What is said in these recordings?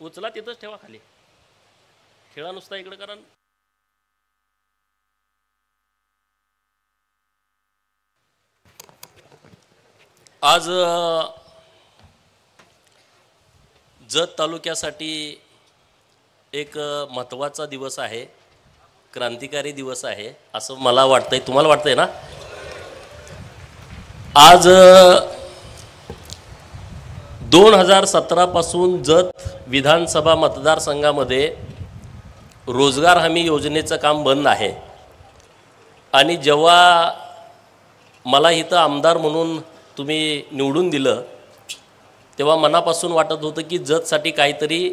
उचला तिथंच ठेवा खाली, खेळा नुसता इकडे करा. आज जत तालुक्यासाठी एक महत्त्वाचा दिवस आहे, क्रांतिकारी दिवस आहे असं मला वाटतंय. तुम्हाला वाटतंय ना? आज 2017 पासून जत विधानसभा मतदारसंघामध्ये रोजगार हमी योजनेचं काम बंद आहे. आणि जेव्हा मला इथं आमदार म्हणून तुम्ही निवडून दिलं तेव्हा मनापासून वाटत होतं की जतसाठी काहीतरी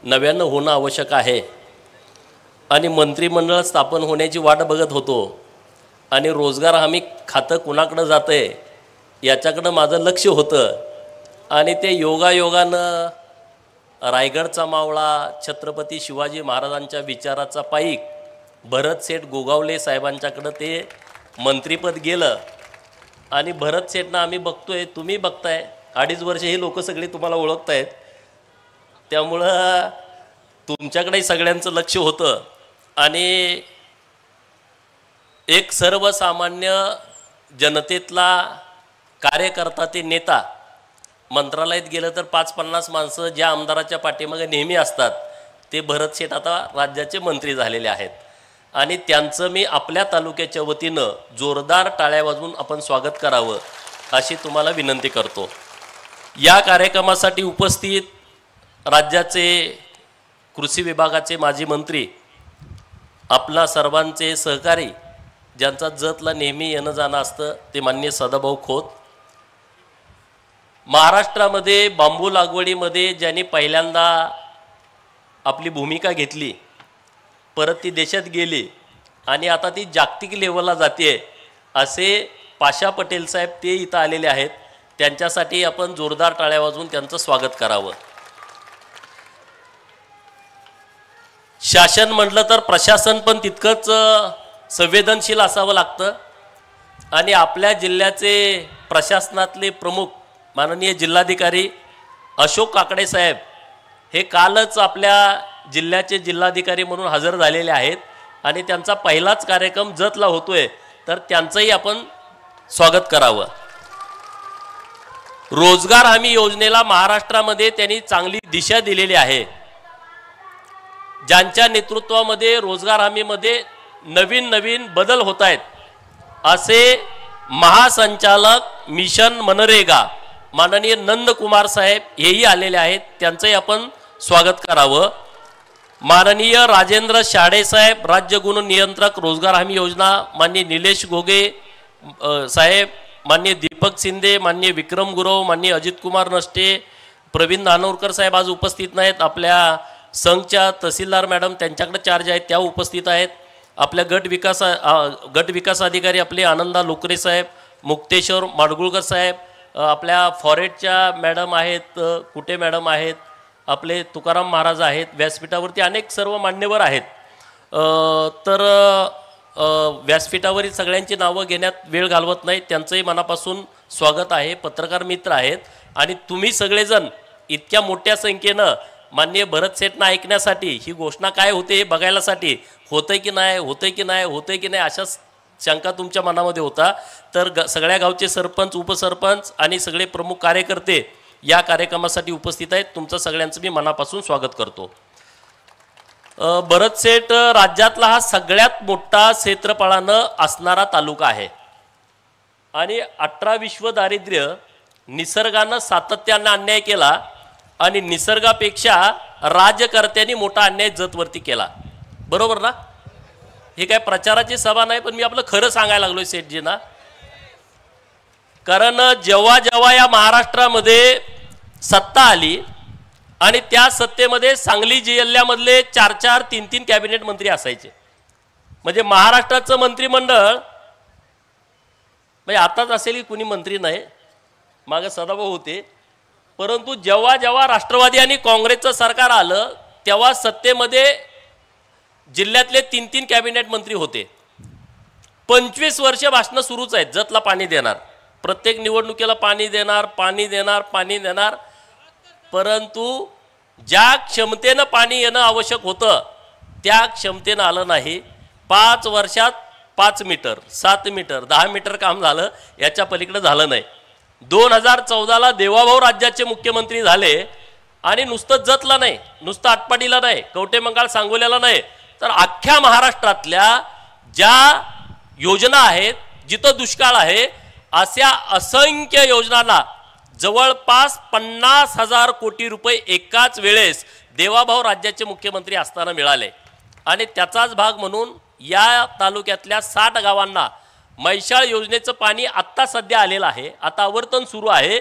नव्यानं होणं आवश्यक आहे. आणि मंत्रिमंडळ स्थापन होण्याची वाट बघत होतो. आणि रोजगार हमी खातं कुणाकडं जातं आहे याच्याकडं माझं लक्ष होतं. आणि ते योगायोगानं रायगडचा मावळा छत्रपती शिवाजी महाराजांच्या विचाराचा पाईक भरत शेठ गोगावले साहेबांच्याकडं ते मंत्रिपद गेलं. आणि भरत शेठनं आम्ही बघतोय, तुम्ही बघताय, 2.5 वर्ष हे लोक सगळे तुम्हाला ओळखतायत. त्यामुळं तुमच्याकडेही सगळ्यांचं लक्ष होतं. आणि एक सर्वसामान्य जनतेतला कार्यकर्ता ते नेता मंत्रालयात गेलं तर 5-50 माणसं ज्या आमदाराच्या पाठीमागे नेहमी असतात ते भरत शेठ आता राज्याचे मंत्री झालेले आहेत. आणि त्यांचं मी आपल्या तालुक्याच्या वतीनं जोरदार टाळ्या वाजवून आपण स्वागत करावं अशी तुम्हाला विनंती करतो. या कार्यक्रमासाठी उपस्थित राज्याचे कृषी विभागाचे माजी मंत्री, आपला सर्वांचे सहकारी, ज्यांचा जतला नेहमी येणं जाणं असतं, ते माननीय सदाभाऊ खोत. महाराष्ट्रामध्ये बांबू लागवडीमध्ये ज्यांनी पहिल्यांदा आपली भूमिका घेतली, परत ती देशात गेली आणि आता ती जागतिक लेवलला जाते, असे पाशा पटेल साहेब ते इथं आलेले आहेत. त्यांच्यासाठी आपण जोरदार टाळ्या वाजवून त्यांचं स्वागत करावं. शासन म्हटलं तर प्रशासन पण तितकंच संवेदनशील असावं लागतं. आणि आपल्या जिल्ह्याचे प्रशासनातले प्रमुख माननीय जिल्हाधिकारी अशोक काकडे साहेब हे कालच आपल्या जिल्ह्याचे जिल्हाधिकारी म्हणून हजर झालेले आहेत. आणि त्यांचा पहिलाच कार्यक्रम जतला होतोय, तर त्यांचंही आपण स्वागत करावं. रोजगार हमी योजनेला महाराष्ट्रामध्ये त्यांनी चांगली दिशा दिलेली आहे. ज्यांच्या नेतृत्वामध्ये रोजगार हमीमध्ये नवीन नवीन बदल होत आहेत असे महासंचालक मिशन मनरेगा माननीय नंदकुमार साहेब हेही आलेले आहेत. त्यांचंही आपण स्वागत करावं. माननीय राजेंद्र शाडे साहेब, राज्य गुण नियंत्रक रोजगार हमी योजना, माननीय निलेश घोगे साहेब, माननीय दीपक शिंदे, माननीय विक्रम गुरव, माननीय अजित कुमार नष्टे, प्रवीण नानोरकर साहेब आज उपस्थित नाहीत. आपल्या संघच्या तहसीलदार मॅडम त्यांच्याकडे चार्ज आहेत, त्या उपस्थित आहेत. आपल्या गट विकास अधिकारी आपले आनंदा लोकरे साहेब, मुक्तेश्वर माडगुळकर साहेब, आपल्या फॉरेटच्या मॅडम आहेत, कुटे मॅडम आहेत, आपले तुकाराम महाराज आहेत. व्यासपीठावरती अनेक सर्व मान्यवर आहेत. तर व्यासपीठावरील सगळ्यांची नावं घेण्यात वेळ घालवत नाही, त्यांचंही मनापासून स्वागत आहे. पत्रकार मित्र आहेत आणि तुम्ही सगळेजण इतक्या मोठ्या संख्येनं माननीय भरत शेठना ऐकण्यासाठी, ही घोषणा काय होते हे बघायलासाठी, होतंय की नाही होतंय की नाही होतंय की नाही अशा शंका तुमच्या मनामध्ये होता. तर सगळ्या गावचे सरपंच, उपसरपंच आणि सगळे प्रमुख कार्यकर्ते या कार्यक्रमासाठी उपस्थित आहेत. तुमचं सगळ्यांचं मी मनापासून स्वागत करतो. भरत शेठ राज्यातला हा सगळ्यात मोठा क्षेत्रफळानं असणारा तालुका आहे. आणि 18 विश्व दारिद्र्य निसर्गानं सातत्यानं अन्याय केला आणि निसर्गापेक्षा राजकर्त्यांनी मोठा अन्याय जतवरती केला. बरोबर ना? हे काय प्रचाराची सभा नाही, पण मी आपलं खरं सांगायला लागलोय शेठजींना. कारण जेव्हा जेव्हा या महाराष्ट्रामध्ये सत्ता आली आणि त्या सत्तेमध्ये सांगली जिल्ह्यामधले 4-4, 3-3 कॅबिनेट मंत्री असायचे. म्हणजे महाराष्ट्राचं मंत्रिमंडळ म्हणजे आताच असेल की कुणी मंत्री नाही, मागे सदाभाऊ होते. परंतु जेव्हा जेव्हा राष्ट्रवादी आणि काँग्रेसचं सरकार आलं तेव्हा सत्तेमध्ये जिल्ह्यातले 3-3 कॅबिनेट मंत्री होते. 25 वर्ष भाषणं सुरूच आहेत, जतला पाणी देणार, प्रत्येक निवडणुकीला पाणी देणार, पाणी देणार, पाणी देणार. परंतु ज्या क्षमतेनं पाणी येणं आवश्यक होतं त्या क्षमतेनं आलं नाही। 5 वर्षात 5 मीटर 7 मीटर 10 मीटर काम झालं, याच्या पलीकडे झालं नाही। 2014ला देवाभाऊ राज्याचे मुख्यमंत्री झाले आणि नुसतं जतला नाही, नुसतं आटपाडीला नाही, कवटेमंकाळ सांगोल्याला नाही, तर अख्ख्या महाराष्ट्रातल्या ज्या योजना आहेत जिथं दुष्काळ आहे अशा असंख्य योजनांना जवळपास 50,000 कोटी रुपये एकाच वेळेस देवाभाऊ राज्याचे मुख्यमंत्री असताना मिळाले। आणि त्याचाच भाग म्हणून या तालुक्यातल्या 60 गावांना म्हैसाळ योजनेचं पाणी आत्ता सध्या आलेलं आहे, आता आवर्तन सुरू आहे।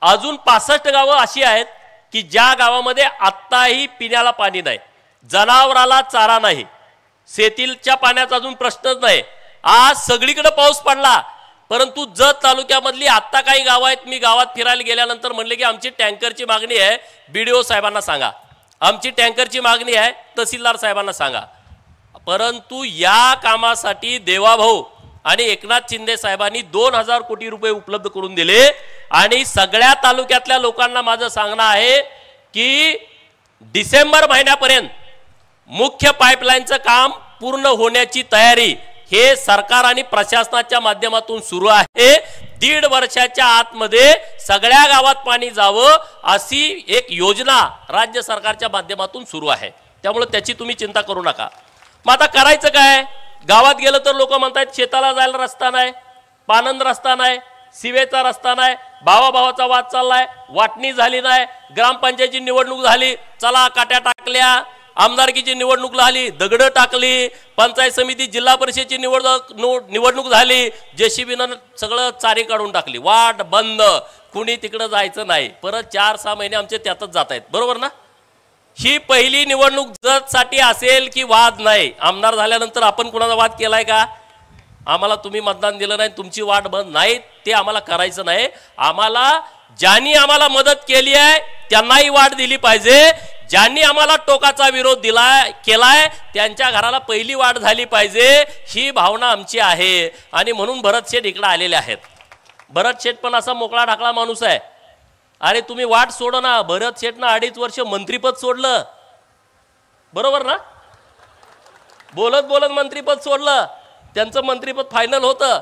अजून 65 गावं अशी आहेत की ज्या गावामध्ये आत्ताही पिण्याला पाणी नाही, जनावराला चारा नाही, शेतीच्या पाण्याचा अजून प्रश्नच नाही। आज सगळीकडे पाऊस पडला, परंतु जत तालुक्यामधली आत्ता काही गावं आहेत, मी गावात फिरायला गेल्यानंतर म्हणले की आमची टँकरची मागणी आहे, BDO साहेबांना सांगा, आमची टँकरची मागणी आहे, तहसीलदार साहेबांना सांगा। परंतु या कामासाठी देवाभाऊ आणि एकनाथ शिंदे साहेबांनी 2000 कोटी रुपये उपलब्ध करून दिले। आणि सगळ्या तालुक्यातल्या लोकांना माझं सांगणं आहे की डिसेंबर महिन्यापर्यंत मुख्य पाईपलाईनचं काम पूर्ण होण्याची तयारी हे सरकार आणि प्रशासनाच्या माध्यमातून सुरू आहे। 1.5 वर्षाच्या आतमध्ये सगळ्या गावात पाणी जावं अशी एक योजना राज्य सरकारच्या माध्यमातून सुरू आहे, त्यामुळे त्याची तुम्ही चिंता करू नका। मग आता करायचं काय? गावात गेलं तर लोक म्हणतात शेताला जायला रस्ता नाही, पानंद रस्ता नाही, सिवेचा रस्ता नाही, भावाभावाचा वाद चाललाय, वाटणी झाली नाही, ग्रामपंचायतीची निवडणूक झाली, चला काट्या टाकल्या, आमदारकीची निवडणूक झाली, दगडं टाकली, पंचायत समिती जिल्हा परिषदेची निवडणूक झाली, JCBनं सगळं चारी काढून टाकली, वाट बंद, कुणी तिकडे जायचं नाही। परत 4-6 महिने आमचे त्यातच जात आहेत, बरोबर ना? ही पहिली निवडणूक जतसाठी असेल की वाद नाही। आमदार झाल्यानंतर आपण कुणाचा वाद केलाय का? आम्हाला तुम्ही मतदान दिलं नाही, तुमची वाट बंद नाही, ते आम्हाला करायचं नाही। आम्हाला ज्यांनी आम्हाला मदत केली आहे त्यांनाही वाट दिली पाहिजे, ज्यांनी आम्हाला टोकाचा विरोध केलाय त्यांच्या घराला पहिली वाट झाली पाहिजे, ही भावना आमची आहे। आणि म्हणून भरत शेठ इकडे आलेले आहेत। भरत शेठ पण असा मोकळा ढाकळा माणूस आहे। अरे तुम्ही वाट सोडा ना, भरत शेठनं 2.5 वर्ष मंत्रीपद सोडलं, बरोबर ना? बोलत बोलत मंत्रीपद सोडलं, त्यांचं मंत्रीपद फायनल होतं।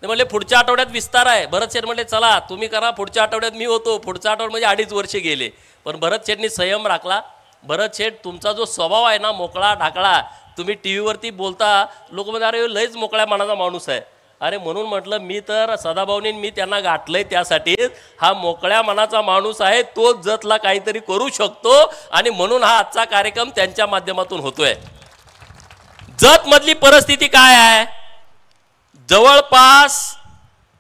ते म्हणले पुढच्या आठवड्यात विस्तार आहे। भरत शेठ म्हणले चला तुम्ही करा, पुढच्या आठवड्यात मी होतो। पुढच्या आठवड्यात म्हणजे 2.5 वर्ष गेले, पण भरत शेठनी संयम राखला। भरत शेठ तुमचा जो स्वभाव आहे ना मोकळा ढाकळा, तुम्ही टीव्हीवरती बोलता, लोक म्हणतात अरे लयच मोकळ्या मनाचा माणूस आहे। अरे म्हणून म्हटलं मी तर सदाभाऊनी मी त्यांना गाठलंय त्यासाठी, हा मोकळ्या मनाचा माणूस आहे, तो जतला काहीतरी करू शकतो आणि म्हणून हा आजचा कार्यक्रम त्यांच्या माध्यमातून होतोय। जत मधली परिस्थिती काय आहे? जवळपास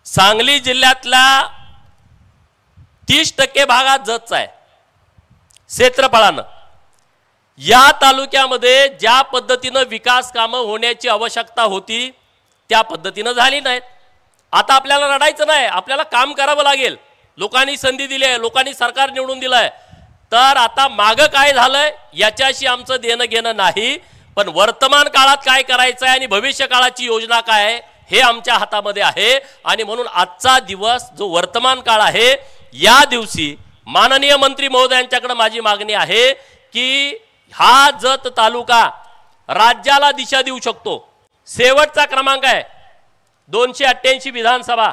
सांगली जिल्ह्यातल्या 30% भागात जतचा आहे क्षेत्रफळानं। या तालुक्यामध्ये ज्या पद्धतीनं विकास कामं होण्याची आवश्यकता होती त्या पद्धतीनं झाली नाहीत। आता आपल्याला रडायचं नाही, आपल्याला काम करावं लागेल। लोकांनी संधी दिली आहे, लोकांनी सरकार निवडून दिलंय, तर आता मागं काय झालंय याच्याशी आमचं देणं घेणं नाही, पण वर्तमान काळात काय करायचं आहे आणि भविष्य काळाची योजना काय आहे हे आमच्या हातामध्ये आहे। आणि म्हणून आजचा दिवस जो वर्तमान काळ आहे, या दिवशी माननीय मंत्री महोदयांच्याकडे माझी मागणी आहे की हा जत तालुका राज्याला दिशा देऊ शकतो। शेवटचा क्रमांक आहे 288 विधानसभा,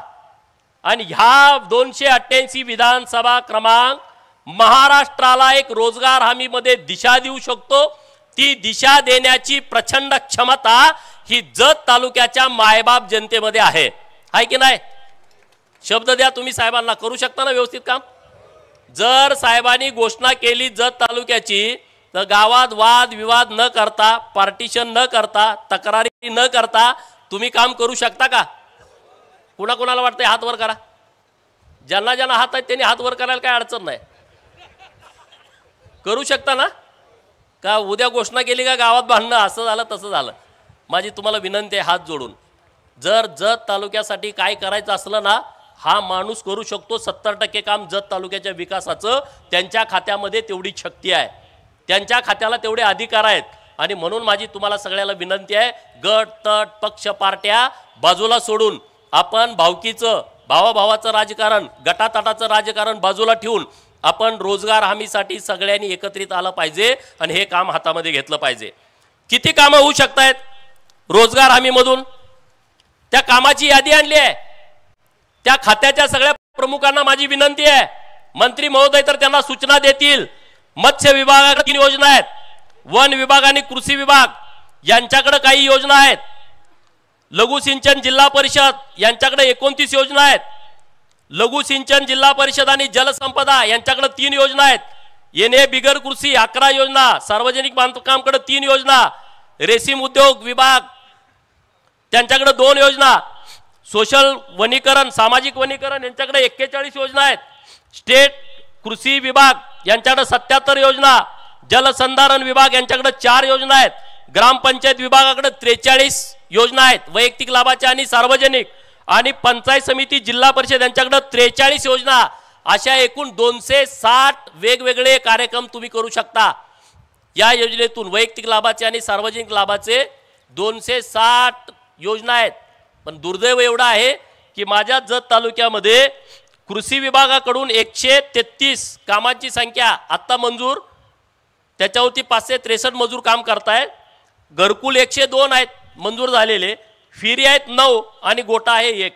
आणि ह्या 288 विधानसभा क्रमांक महाराष्ट्राला एक रोजगार हमीमध्ये दिशा देऊ शकतो। ती दिशा देण्याची प्रचंड क्षमता ही जत तालुक्याच्या मायबाप जनतेमध्ये आहे की नाही? शब्द द्या तुम्ही साहेबांना, करू शकता ना व्यवस्थित काम? जर साहेबांनी घोषणा केली जत तालुक्याची, तर गावात वाद विवाद न करता, पार्टिशन न करता, तक्रारी न करता तुम्ही काम करू शकता का? कुणाला वाटतंय हात वर करा? ज्यांना ज्यांना हात आहेत त्यांनी हात वर करायला काय अडचण नाही, करू शकता ना? का उद्या घोषणा केली का गावात भांडणं, असं झालं तसं झालं? माझी तुम्हाला विनंती आहे हात जोडून, जर जत तालुक्यासाठी काय करायचं असलं ना, हा माणूस करू शकतो। 70% काम जत तालुक्याच्या विकासाचं त्यांच्या खात्यामध्ये तेवढी शक्ती आहे, त्यांच्या खात्याला तेवढे अधिकार आहेत। आणि म्हणून माझी तुम्हाला सगळ्याला विनंती आहे, गट तट पक्ष पार्ट्या बाजूला सोडून आपण भावकीचं भावाभावाचं राजकारण, गटातटाचं राजकारण बाजूला ठेवून आपण रोजगार हमीसाठी सगळ्यांनी एकत्रित आलं पाहिजे आणि हे काम हातामध्ये घेतलं पाहिजे। किती कामं होऊ शकतात रोजगार हमीमधून? त्या कामाची यादी आणली आहे। त्या खात्याच्या सगळ्या प्रमुखांना माझी विनंती आहे, मंत्री महोदय तर त्यांना सूचना देतील। मत्स्य विभागाकडे 3 योजना आहेत, वन विभाग आणि कृषी विभाग यांच्याकडे काही योजना आहेत, लघु सिंचन जिल्हा परिषद यांच्याकडे 29 योजना आहेत, लघु सिंचन जिल्हा परिषद आणि जलसंपदा यांच्याकडे 3 योजना आहेत, येणे बिगर कृषी 11 योजना, सार्वजनिक बांधकामकडे 3 योजना, रेशीम उद्योग विभाग त्यांच्याकडे 2 योजना, सोशल वनीकरण सामाजिक वनीकरण यांच्याकडे 41 योजना आहेत, स्टेट कृषी विभाग यांच्याकडे 77 योजना, जलसंधारण विभाग यांच्याकडे 4 योजना आहेत, ग्रामपंचायत विभागाकडे 43 योजना आहेत वैयक्तिक लाभाच्या आणि सार्वजनिक, आणि पंचायत समिती जिल्हा परिषद यांच्याकडे 43 योजना। अशा एकूण 260 वेगवेगळे कार्यक्रम तुम्ही करू शकता या योजनेतून। वैयक्तिक लाभाचे आणि सार्वजनिक लाभाचे 260 योजना आहेत। पण दुर्दैव एवढा आहे की माझ्या जत तालुक्यामध्ये कृषी विभागाकडून 133 कामांची संख्या आत्ता मंजूर, त्याच्यावरती 563 मजूर काम करतायत, घरकुल 102 आहेत मंजूर झालेले, फिरी आहेत 9 आणि गोटा आहे 1।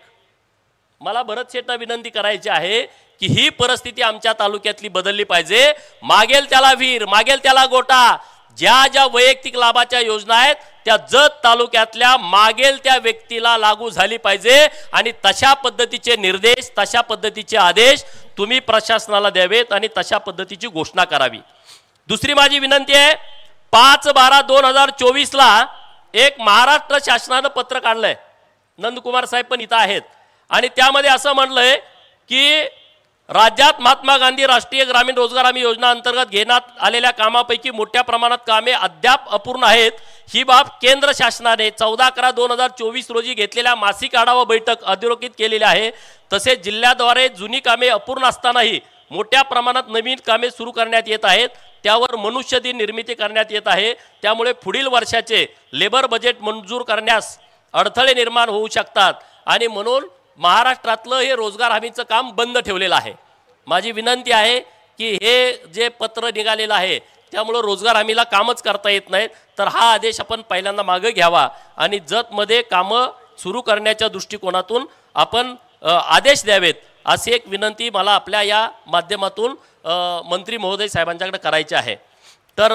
मला भरत शेठना विनंती करायची आहे की ही परिस्थिती आमच्या तालुक्यातली बदलली पाहिजे। मागेल त्याला फिर, मागेल त्याला गोटा, ज्या ज्या वैयक्तिक लाभाच्या योजना आहेत त्या जत तालुक्यातल्या मागेल त्या व्यक्तीला लागू झाली पाहिजे आणि तशा पद्धतीचे निर्देश, तशा पद्धतीचे आदेश तुम्ही प्रशासनाला द्यावेत आणि तशा पद्धतीची घोषणा करावी। दुसरी माझी विनंती आहे, 5/12/2024 ला एक महाराष्ट्र शासनाने पत्र काढलंय, नंदकुमार साहेब पण इथं आहेत, आणि त्यामध्ये असं म्हणलंय की राज्यात महात्मा गांधी राष्ट्रीय ग्रामीण रोजगार हमी योजना अंतर्गत घेण्यात आलेल्या कामापैकी मोठ्या प्रमाणात कामे अद्याप अपूर्ण आहेत। ही बाब केंद्र शासनाने 14/11/2024 रोजी घेतलेल्या मासिक आढावा बैठक अधोरेखित केलेली आहे। तसेच जिल्ह्याद्वारे जुनी कामे अपूर्ण असतानाही मोठ्या प्रमाणात नवीन कामे सुरू करण्यात येत आहेत, त्यावर मनुष्यबळ निर्मिती करण्यात येत आहे। त्यामुळे पुढील वर्षाचे लेबर बजेट मंजूर करण्यास अडथळे निर्माण होऊ शकतात आणि म्हणून महाराष्ट्रातलं हे रोजगार हमीचं काम बंद ठेवलेलं आहे। माझी विनंती आहे की हे जे पत्र निघालेलं आहे त्यामुळे रोजगार हमीला कामच करता येत नाहीत, तर हा आदेश आपण पहिल्यांदा मागे घ्यावा आणि जतमध्ये कामं सुरू करण्याच्या दृष्टिकोनातून आपण आदेश द्यावेत, अशी एक विनंती मला आपल्या या माध्यमातून मंत्री महोदय साहेबांच्याकडे करायची आहे। तर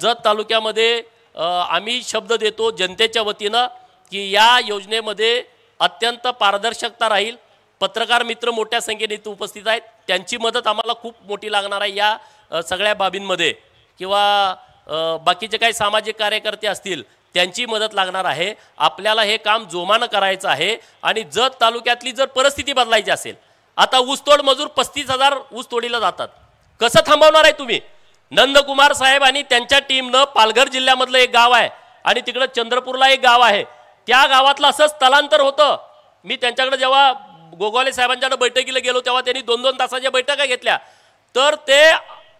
जत तालुक्यामध्ये आम्ही शब्द देतो जनतेच्या वतीनं की या योजनेमध्ये अत्यंत पारदर्शकता राहील। पत्रकार मित्र मोठ्या संख्येने इथे उपस्थित आहेत, त्यांची मदत आम्हाला खूप मोठी लागणार आहे या सगळ्या बाबींमध्ये, किंवा बाकीचे काही सामाजिक कार्यकर्ते असतील त्यांची मदत लागणार आहे। आपल्याला हे काम जोमानं करायचं आहे आणि जत तालुक्यातली जर परिस्थिती बदलायची असेल, आता ऊसतोड मजूर 35,000 ऊस तोडीला जातात, कसं थांबवणार आहे तुम्ही? नंदकुमार साहेब आणि त्यांच्या टीमनं पालघर जिल्ह्यामधलं एक गाव आहे आणि तिकडे चंद्रपूरला एक गाव आहे, त्या गावातलं असं स्थलांतर होतं। मी त्यांच्याकडे जेव्हा गोगावले साहेबांच्याकडे बैठकीला गेलो तेव्हा त्यांनी 2-2 तासाच्या बैठका घेतल्या, तर ते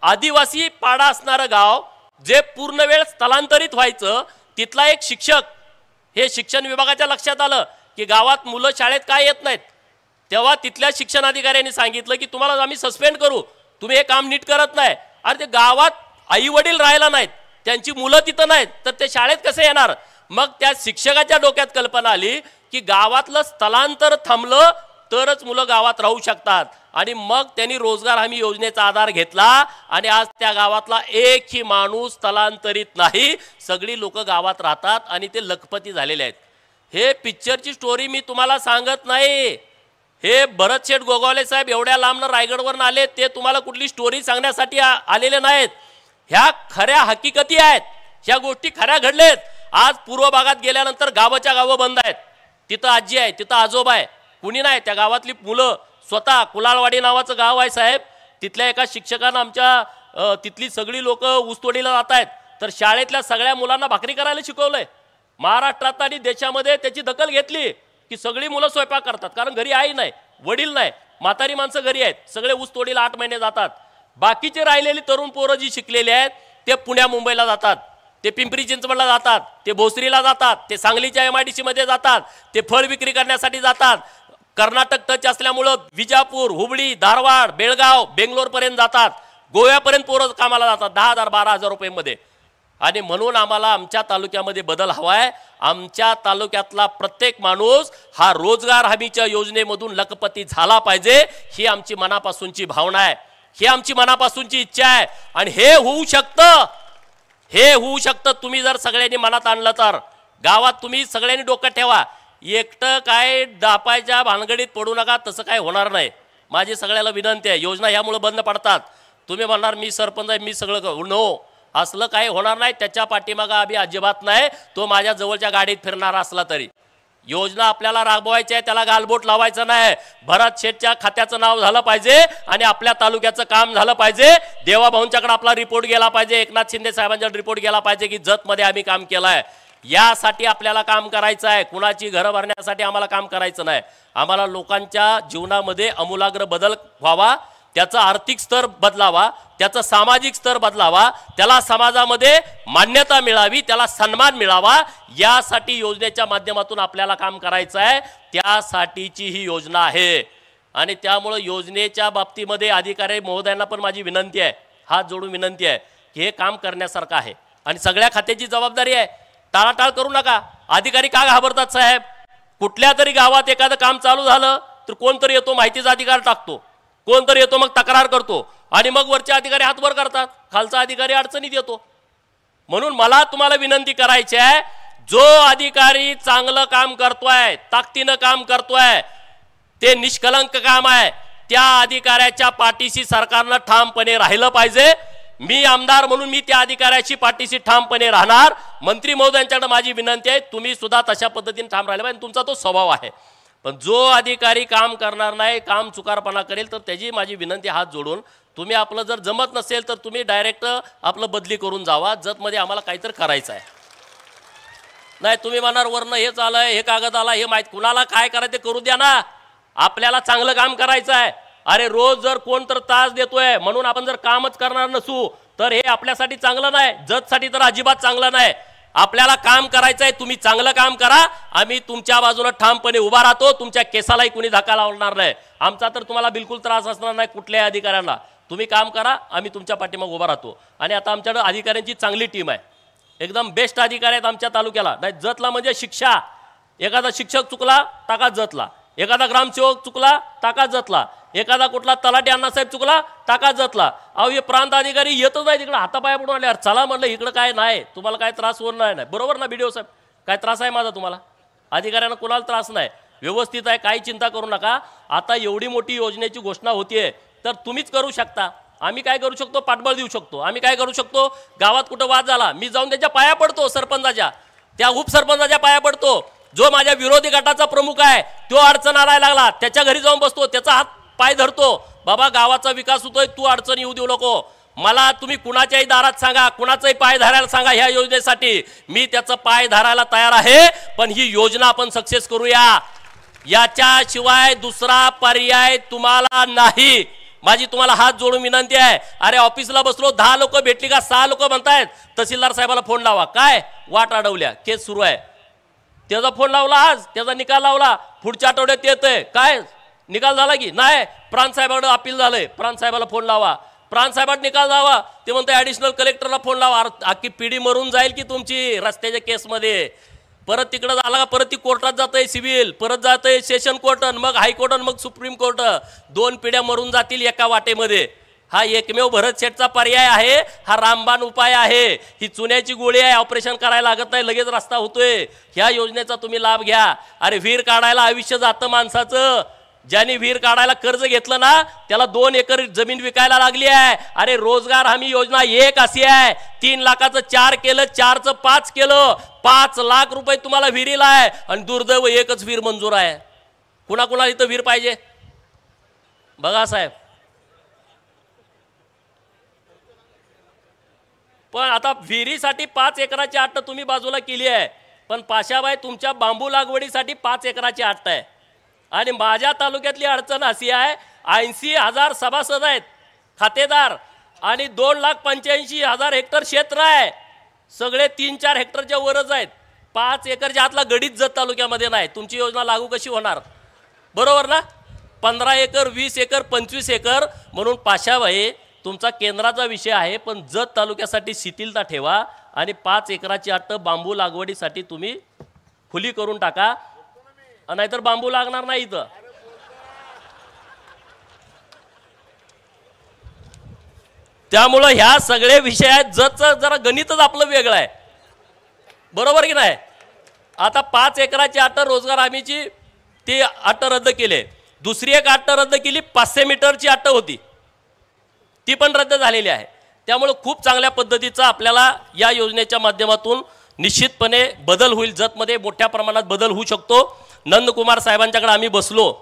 आदिवासी पाडा असणारं गाव जे पूर्ण वेळ स्थलांतरित व्हायचं, तिथला एक शिक्षक, हे शिक्षण विभागाच्या लक्षात आलं की गावात मुलं शाळेत काय येत नाहीत, तेव्हा तिथल्या शिक्षण अधिकाऱ्यांनी सांगितलं की तुम्हाला आम्ही सस्पेंड करू, तुम्ही हे काम नीट करत नाही। अरे ते गावात आई वडील राहायला नाहीत, त्यांची मुलं तिथं नाहीत, तर ते शाळेत कसे येणार? मग त्या शिक्षकाच्या डोक्यात कल्पना आली की गावातलं स्थलांतर थांबलं तरच मुलं गावात राहू शकतात, आणि मग त्यांनी रोजगार हमी योजनेचा आधार घेतला आणि आज त्या गावातला एकही माणूस स्थलांतरित नाही, सगळी लोक गावात राहतात आणि ते लखपती झालेले आहेत। हे पिक्चरची स्टोरी मी तुम्हाला सांगत नाही, हे भरत शेठ गोगावले साहेब एवढ्या लांबनं रायगडवरून आले, ते तुम्हाला कुठली स्टोरी सांगण्यासाठी आलेले नाहीत, ह्या खऱ्या हकीकती आहेत, ह्या गोष्टी खऱ्या घडलेत। आज पूर्व भागात गेल्यानंतर गावाच्या गावं बंद आहेत, तिथं आजी आहे, तिथं आजोबा आहे, कुणी नाही, त्या गावातली मुलं स्वतः कुलाळवाडी नावाचं गाव आहे साहेब, तिथल्या एका शिक्षकानं आमच्या तिथली सगळी लोक ऊसतोडीला जात आहेत, तर शाळेतल्या सगळ्या मुलांना भाकरी करायला शिकवलंय। महाराष्ट्रात आणि देशामध्ये त्याची दखल घेतली की सगळी मुलं स्वयंपाक करतात, कारण घरी आई नाही, वडील नाही, म्हातारी माणसं घरी आहेत, सगळे ऊसतोडीला 8 महिने जातात। बाकीचे राहिलेली तरुण पोरं जी शिकलेली आहेत ते पुण्या मुंबईला जातात, ते पिंपरी चिंचवडला जातात, ते भोसरीला जातात, ते सांगलीच्या MIDC मध्ये जातात, ते फळ विक्री करण्यासाठी जातात, कर्नाटक टच असल्यामुळं विजापूर, हुबळी, धारवाड, बेळगाव, बेंगलोरपर्यंत जातात, गोव्यापर्यंत पोरं कामाला जातात 10,000 12,000 रुपयांमध्ये. आणि म्हणून आम्हाला आमच्या तालुक्यामध्ये बदल हवा आहे. आमच्या तालुक्यातला प्रत्येक माणूस हा रोजगार हमीच्या योजनेमधून लखपती झाला पाहिजे, ही आमची मनापासूनची भावना आहे, ही आमची मनापासूनची इच्छा आहे. आणि हे होऊ शकतं तुम्ही जर सगळ्यांनी मनात आणलं तर. गावात तुम्ही सगळ्यांनी डोकं ठेवा, एकटं काय दापायच्या भानगडीत पडू नका, तसं काय होणार नाही. माझी सगळ्याला विनंती आहे. योजना ह्यामुळे बंद पडतात. तुम्ही म्हणणार मी सरपंच आहे, मी सगळं, नो, असलं काही होणार नाही. त्याच्या पाठीमागं आम्ही अजिबात नाही. तो माझ्या जवळच्या गाडीत फिरणारा असला तरी. योजना आपल्याला राबवायची आहे, त्याला गालबोट लावायचं नाही. भरत शेठच्या खात्याचं नाव झालं पाहिजे आणि आपल्या तालुक्याचं काम झालं पाहिजे. देवाभाऊंच्याकडे आपला रिपोर्ट गेला पाहिजे, एकनाथ शिंदे साहेबांच्याकडे रिपोर्ट गेला पाहिजे की जतमध्ये आम्ही काम केलं आहे. यासाठी आपल्याला काम करायचं आहे. कुणाची घरं भरण्यासाठी आम्हाला काम करायचं नाही. आम्हाला लोकांच्या जीवनामध्ये आमूलाग्र बदल व्हावा, त्याचा आर्थिक स्तर बदलावा, त्याचा सामाजिक स्तर बदलावा, त्याला समाजामध्ये मान्यता मिळावी, त्याला सन्मान मिळावा, यासाठी योजनेच्या माध्यमातून आपल्याला काम करायचं आहे. त्यासाठीची ही योजना आहे. आणि त्यामुळे योजनेच्या बाबतीमध्ये अधिकारी महोदयांना पण माझी विनंती आहे, हात जोडून विनंती आहे की हे काम करण्यासारखं आहे आणि सगळ्या खात्याची जबाबदारी आहे. टाळाटाळ करू नका. अधिकारी का घाबरतात साहेब? कुठल्या तरी गावात एखादं काम चालू झालं तर कोणतरी येतो माहितीचा अधिकार टाकतो, कोणतरी येतो मग तक्रार करतो आणि मग वरचे अधिकारी हातवर करतात, खालचा अधिकारी अडचणीत येतो. म्हणून मला तुम्हाला विनंती करायची आहे, जो अधिकारी चांगलं काम करतोय, ताकदीनं काम करतोय, ते निष्कलंक काम आहे, त्या अधिकाऱ्याच्या पाठीशी सरकारनं ठामपणे राहिलं पाहिजे. मी आमदार म्हणून मी त्या अधिकाऱ्याची पाठीशी ठामपणे राहणार. मंत्री महोदयांच्याकडे माझी विनंती आहे, तुम्ही सुद्धा तशा पद्धतीने ठाम राहिला पाहिजे. तुमचा तो स्वभाव आहे. पण जो अधिकारी काम करणार नाही, काम चुकारपणा करेल, तर त्याची माझी विनंती हात जोडून, तुम्ही आपलं जर जमत नसेल तर तुम्ही डायरेक्ट आपलं बदली करून जावा. जतमध्ये आम्हाला काहीतरी करायचं आहे. नाही तुम्ही म्हणणार वरनं हे चालय, हे कागद आला, हे माहीत, कुणाला काय करायचं ते करू द्या ना. आपल्याला चांगलं काम करायचं आहे. अरे रोज जर कोण तर त्रास देतोय म्हणून आपण जर कामच करणार नसू तर हे आपल्यासाठी चांगलं नाही, जतसाठी तर अजिबात चांगलं नाही. आपल्याला काम करायचं आहे, तुम्ही चांगलं काम करा, आम्ही तुमच्या बाजूने ठामपणे उभा राहतो. तुमच्या केसालाही कुणी धक्का लावणार नाही. आमचा तर तुम्हाला बिलकुल त्रास असणार नाही कुठल्याही अधिकाऱ्यांना. तुम्ही काम करा, आम्ही तुमच्या पाठीमागे उभा राहतो. आणि आता आमच्याकडे अधिकाऱ्यांची चांगली टीम आहे, एकदम बेस्ट अधिकारी आहेत आमच्या तालुक्याला. नाही जतला म्हणजे शिक्षा, एखादा शिक्षक चुकला टाका जतला, एखादा ग्रामसेवक चुकला टाका जतला, एखादा कुठला तलाठी अण्णासाहेब चुकला टाका जतला. अहो हे प्रांत अधिकारी येतच नाही तिकडे, हातापाया पडून आले. चला म्हणलं इकडं काय नाही, तुम्हाला काय त्रास होणार नाही. बरोबर ना बीडीओ साहेब? काय त्रास आहे माझा तुम्हाला? अधिकाऱ्यांना कुणाला त्रास नाही, व्यवस्थित आहे, काही चिंता करू नका. आता एवढी मोठी योजनेची घोषणा होतीये तर तुम्हीच करू शकता. आम्ही काय करू शकतो? पाठबळ देऊ शकतो. आम्ही काय करू शकतो? गावात कुठं वाद झाला, मी जाऊन त्याच्या पाया पडतो, सरपंचाच्या, त्या उपसरपंचाच्या पाया पडतो. जो माझ्या विरोधी गटाचा प्रमुख आहे तो अडचण आणायला लागला, त्याच्या घरी जाऊन बसतो, त्याचा हात पाय धरतो. बाबा गावाचा विकास होतोय, तू अडचण येऊ देऊ नको. मला तुम्ही कुणाच्याही दारात सांगा, कुणाचाही पाय धरायला सांगा ह्या योजनेसाठी, मी त्याचं पाय धरायला तयार आहे. पण ही योजना आपण सक्सेस करूया, याच्याशिवाय दुसरा पर्याय तुम्हाला नाही. माझी तुम्हाला हात जोडून विनंती आहे. अरे ऑफिसला बसलो, 10 लोक भेटली का 6 लोक म्हणतायत तहसीलदार साहेबाला फोन लावा. काय वाट अडवल्या, केस सुरू आहे. त्याचा फोन लावला, आज त्याचा निकाल लावला, पुढच्या आठवड्यात येतोय. काय निकाल झाला की नाही? प्रांत साहेबांकडे अपील झालंय, प्रांत साहेबाला फोन लावा, प्रांत साहेबांना निकाल लावा. ते म्हणते ॲडिशनल कलेक्टरला फोन लावा. अख्खी पिढी मरून जाईल की तुमची रस्त्याच्या केसमध्ये. परत तिकडे झाला का परत ती कोर्टात जातंय, सिव्हिल परत जातंय सेशन कोर्ट, मग हायकोर्ट, मग सुप्रीम कोर्ट. 2 पिढ्या मरून जातील एका वाटेमध्ये. हा एकमेव भरत शेठचा पर्याय आहे, हा रामबाण उपाय आहे. ही चुन्याची गोळी आहे, ऑपरेशन करायला लागत नाही, लगेच रस्ता होतोय. ह्या योजनेचा तुम्ही लाभ घ्या. अरे विहीर काढायला आयुष्य जातं माणसाचं. ज्यांनी विहीर काढायला कर्ज घेतलं ना त्याला 2 एकर जमीन विकायला लागली आहे. अरे रोजगार हमी योजना एक अशी आहे, 3 लाखाचं 4 केलं, 4चं 5 केलं, 5 लाख रुपये तुम्हाला विहिरीला आहे. आणि दुर्दैव एकच विहीर मंजूर आहे. कुणाकुणाला इथं विहीर पाहिजे बघा साहेब. पण आता विहिरीसाठी 5 एकराची अट तुम्ही बाजूला केली आहे, पण पाशाबाई तुमच्या बांबू लागवडीसाठी 5 एकराची अट आहे. आणि माझ्या तालुक्यातली अडचण अशी आहे, 80,000 सभासद आहेत, खातेदार, आणि 2,85,000 हेक्टर क्षेत्र आहे. सगळे 3-4 हेक्टरच्या वरच आहेत. 5 एकरच्या आतला गडीच जत तालुक्यामध्ये नाही. तुमची योजना लागू कशी होणार? बरोबर ना? 15 एकर, 20 एकर, 25 एकर म्हणून पाशाबाई तुमचा केंद्राचा विषय आहे, पण जत तालुक्यासाठी शिथिलता ठेवा आणि 5 एकराची अट बांबू लागवडीसाठी तुम्ही खुली करून टाका, नाहीतर बांबू लागणार नाही इथं. त्यामुळं ह्या सगळे विषय आहेत. जतचं जरा गणितच आपलं वेगळं आहे, बरोबर की नाही? आता 5 एकराची अट रोजगार हमीची ती अट रद्द केली. दुसरी एक अट रद्द केली, 500 मीटरची अट होती, ती पण रद्द झालेली आहे. त्यामुळे खूप चांगल्या पद्धतीचा आपल्याला या योजनेच्या माध्यमातून निश्चितपणे बदल होईल. जतमध्ये मोठ्या प्रमाणात बदल होऊ शकतो. नंदकुमार साहेबांच्याकडे आम्ही बसलो.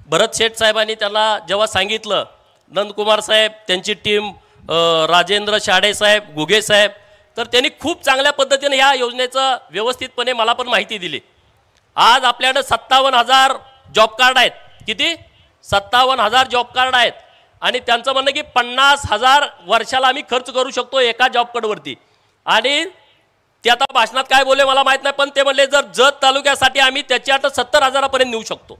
भरत शेठ साहेबांनी त्यांना जेव्हा सांगितलं, नंदकुमार साहेब, त्यांची टीम, राजेंद्र शाडे साहेब, गुगे साहेब, तर त्यांनी खूप चांगल्या पद्धतीने ह्या योजनेचं व्यवस्थितपणे मला पण माहिती दिली. आज आपल्याकडे 57,000 जॉब कार्ड आहेत. किती? 57,000 जॉब कार्ड आहेत. आणि त्यांचं म्हणणं की 50,000 वर्षाला आम्ही खर्च करू शकतो एका जॉब कार्डवरती. आणि ते आता भाषणात काय बोलले मला माहीत नाही, पण ते म्हणले जर जत तालुक्यासाठी आम्ही त्याची आता 70,000पर्यंत नेऊ शकतो.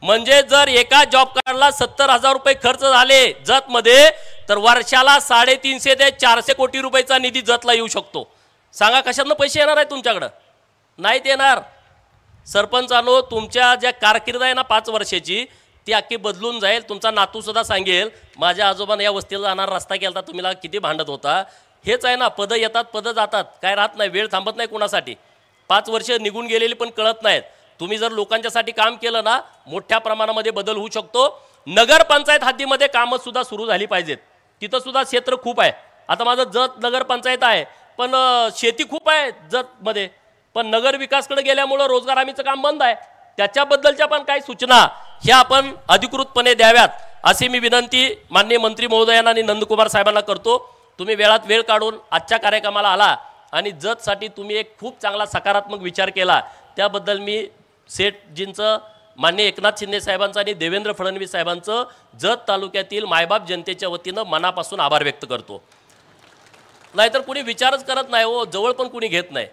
म्हणजे जर एका जॉब कार्डला 70,000 रुपये खर्च झाले जतमध्ये, तर वर्षाला 350 ते 400 कोटी रुपयाचा निधी जतला येऊ शकतो. सांगा कशातनं पैसे येणार आहेत तुमच्याकडं? नाहीत येणार. सरपंचांनो, तुमच्या ज्या कारकीर्द आहे ना 5 वर्षाची, ती अख्खी बदलून जाईल. तुमचा नातूसुद्धा सांगेल, माझ्या आजोबांना या वस्तीला जाणार रस्ता केला, तुम्ही किती भांडत होता. हेच आहे ना, पदं येतात पदं जातात, काय राहत नाही, वेळ थांबत नाही कुणासाठी. 5 वर्ष निघून गेलेली पण कळत नाहीत. तुम्ही जर लोकांच्यासाठी काम केलं ना, मोठ्या प्रमाणामध्ये बदल होऊ शकतो. नगरपंचायत हद्दीमध्ये कामंसुद्धा सुरू झाली पाहिजेत. तिथंसुद्धा क्षेत्र खूप आहे. आता माझं जत नगरपंचायत आहे, पण शेती खूप आहे जतमध्ये, पण नगर विकासकडे गेल्यामुळं रोजगार हमीचं काम बंद आहे. त्याच्याबद्दलच्या पण काही सूचना ह्या आपण अधिकृतपणे द्याव्यात, अशी मी विनंती माननीय मंत्री महोदयांना आणि नंदकुमार साहेबांना करतो. तुम्ही वेळात वेळ काढून आजच्या कार्यक्रमाला आला आणि जतसाठी तुम्ही एक खूप चांगला सकारात्मक विचार केला, त्याबद्दल मी सेठजींचं, माननीय एकनाथ शिंदे साहेबांचं आणि देवेंद्र फडणवीस साहेबांचं जत तालुक्यातील मायबाप जनतेच्या वतीनं मनापासून आभार व्यक्त करतो. नाहीतर कुणी विचारच करत नाही हो, जवळ पण कुणी घेत नाही.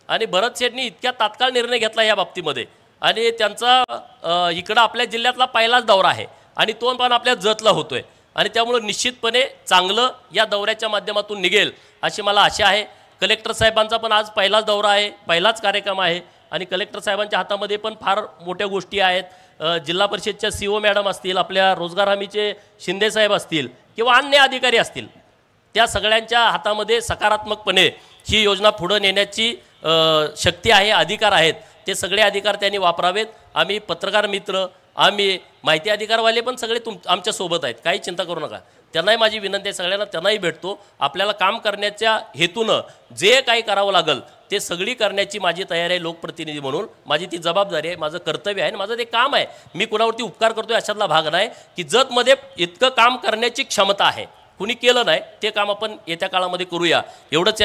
आणि भरत शेठनी इतक्या तात्काळ निर्णय घेतला या बाबतीमध्ये, आणि त्यांचा इकडं आपल्या जिल्ह्यातला पहिलाच दौरा आहे आणि तो पण आपल्या जतला होतोय. आणि त्यामुळे निश्चितपणे चांगलं या दौऱ्याच्या माध्यमातून निघेल अशी मला आशा आहे. कलेक्टर साहेबांचा पण आज पहिलाच दौरा आहे, पहिलाच कार्यक्रम आहे आणि कलेक्टर साहेबांच्या हातामध्ये पण फार मोठ्या गोष्टी आहेत. जिल्हा परिषदच्या CO मॅडम असतील, आपल्या रोजगार हमीचे शिंदे साहेब असतील किंवा अन्य अधिकारी असतील, त्या सगळ्यांच्या हातामध्ये सकारात्मकपणे ही योजना पुढे नेण्याची शक्ती आहे, अधिकार आहेत. ते सगळे अधिकार त्यांनी वापरावेत. आम्ही पत्रकार मित्र, आम्ही माहिती अधिकारवाले पण सगळे आमच्यासोबत आहेत, काही चिंता करू नका. त्यांनाही माझी विनंती आहे, सगळ्यांना त्यांनाही भेटतो. आपल्याला काम करण्याच्या हेतूनं जे काही करावं लागेल ते सगळी करण्याची माझी तयारी आहे. लोकप्रतिनिधी म्हणून माझी ती जबाबदारी आहे, माझं कर्तव्य आहे आणि माझं ते काम आहे. मी कुणावरती उपकार करतोय अशातला भाग नाही. की जतमध्ये इतकं काम करण्याची क्षमता आहे, कुणी केलं नाही ते काम आपण येत्या काळामध्ये करूया, एवढंच.